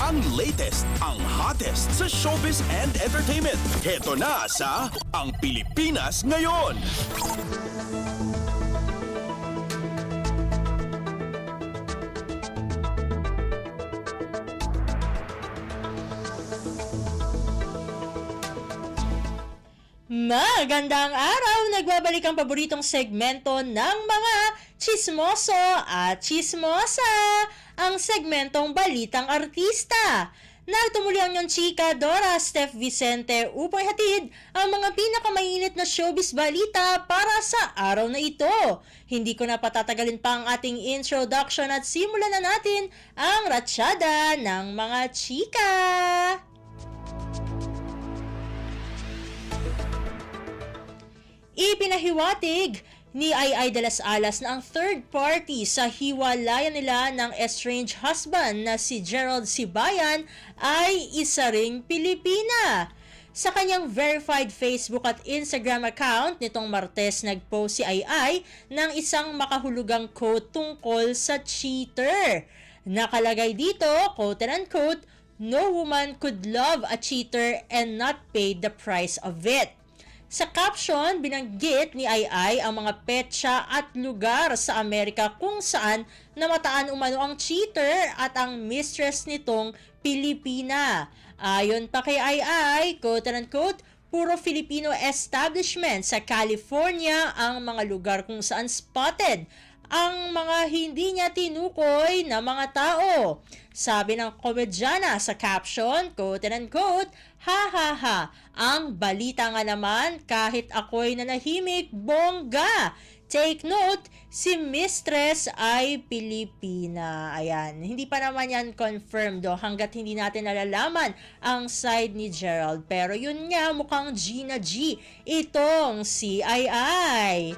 Ang latest, ang hottest sa showbiz and entertainment. Heto na sa Ang Pilipinas Ngayon. Magandang araw! Nagbabalik ang paboritong segmento ng mga chismoso at chismosa, ang segmentong Balitang Artista. Nagtumuli ang inyong chika Dora Steph Vicente upang hatid ang mga pinakamainit na showbiz balita para sa araw na ito. Hindi ko na patatagalin pa ang ating introduction at simulan na natin ang ratsyada ng mga chika. Ipinahiwatig ni Ai de las Alas na ang third party sa hiwalayan nila ng estranged husband na si Gerald Sibayan ay isa ring Pilipina. Sa kanyang verified Facebook at Instagram account nitong Martes, nagpost si Ai ng isang makahulugang quote tungkol sa cheater. Nakalagay dito, quote and unquote, "No woman could love a cheater and not pay the price of it." Sa caption, binanggit ni Ai ang mga petsa at lugar sa Amerika kung saan namataan umano ang cheater at ang mistress nitong Pilipina. Ayon pa kay Ai, quote and unquote, "Puro Filipino establishment sa California ang mga lugar kung saan spotted ang mga hindi niya tinukoy na mga tao." Sabi ng komedyana sa caption, quote and unquote, "Ha ha ha, ang balita nga naman kahit ako'y nanahimik, bongga. Take note, si mistress ay Pilipina." Ayan, hindi pa naman yan confirmed hanggat hindi natin nalalaman ang side ni Gerald. Pero yun nga, mukhang G na G itong si Ai.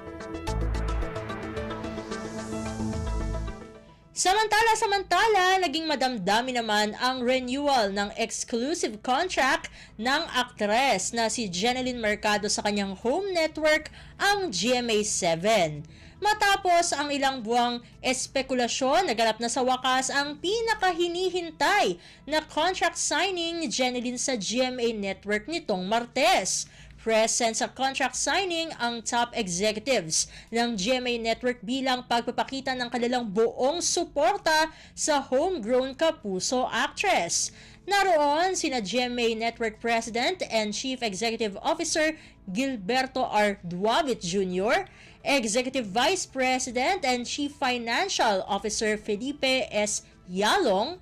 Samantala, naging madamdami naman ang renewal ng exclusive contract ng aktres na si Jeneline Mercado sa kanyang home network, ang GMA7. Matapos ang ilang buwang espekulasyon, naganap na sa wakas ang pinakahinihintay na contract signing ni Jeneline sa GMA network nitong Martes. Present sa contract signing ang top executives ng GMA Network bilang pagpapakita ng kanilang buong suporta sa homegrown kapuso actress. Naroon sina GMA Network President and Chief Executive Officer Gilberto R. Duavit Jr., Executive Vice President and Chief Financial Officer Felipe S. Yalong,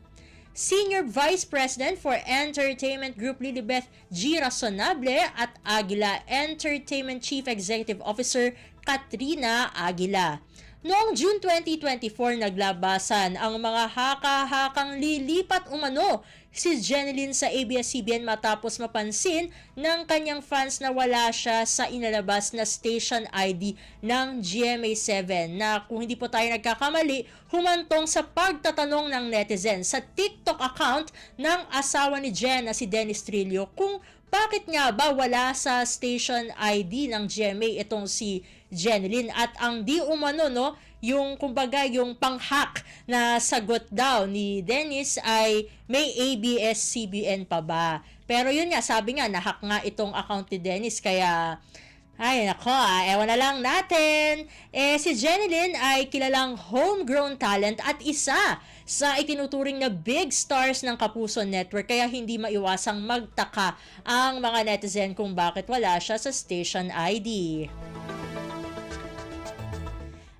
Senior Vice President for Entertainment Group Lilibeth G. Razonable at Aguila Entertainment Chief Executive Officer Katrina Aguila. Noong June 2024, naglabasan ang mga haka-hakang lilipat umano si Jeneline sa ABS-CBN matapos mapansin ng kanyang fans na wala siya sa inalabas na station ID ng GMA7 na, kung hindi po tayo nagkakamali, humantong sa pagtatanong ng netizen sa TikTok account ng asawa ni Jen na si Dennis Trillo kung bakit nga ba wala sa station ID ng GMA itong si Jeneline, at ang di umano yung kumbaga yung pang-hack na sagot daw ni Dennis ay may ABS-CBN pa ba. Pero yun nga, sabi nga na-hack nga itong account ni Dennis, kaya ay nako, ewan na lang natin. Si Jeneline ay kilalang homegrown talent at isa sa itinuturing na big stars ng Kapuso Network, kaya hindi maiwasang magtaka ang mga netizen kung bakit wala siya sa station ID.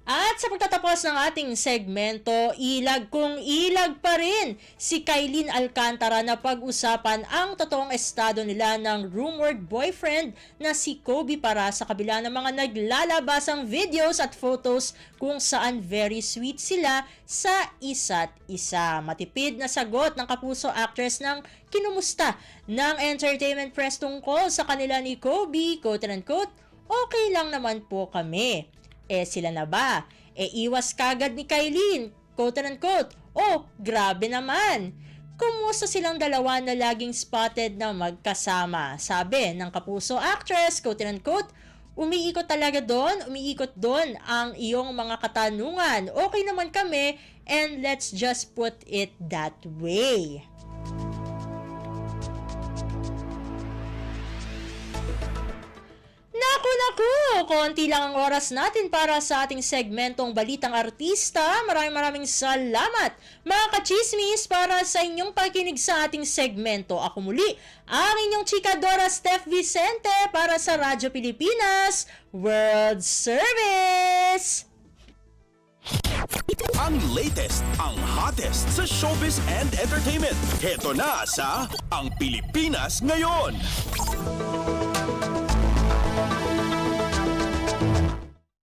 At sa pagtatapos ng ating segmento, ilag kung ilag pa rin si Kailin Alcantara na pag-usapan ang totoong estado nila ng rumored boyfriend na si Kobe Para sa kabila ng mga naglalabasang videos at photos kung saan very sweet sila sa isa't isa. Matipid na sagot ng Kapuso actress ng kinumusta ng entertainment press tungkol sa kanila ni Kobe, quote and unquote, "Okay lang naman po kami." Sila na ba? Iwas kagad ni Kailin, quote and unquote, "Oh, grabe naman. Kumusta silang dalawa na laging spotted na magkasama?" Sabi ng Kapuso actress, quote and unquote, umiikot doon ang iyong mga katanungan. Okay naman kami, and let's just put it that way." Naku, konti lang ang oras natin para sa ating segmentong Balitang Artista. Maraming salamat mga kachismis para sa inyong pakikinig sa ating segmento. Ako muli, ang inyong chikadora Steph Vicente para sa Radyo Pilipinas World Service. Ang latest, ang hottest sa showbiz and entertainment. Heto na sa Ang Pilipinas Ngayon.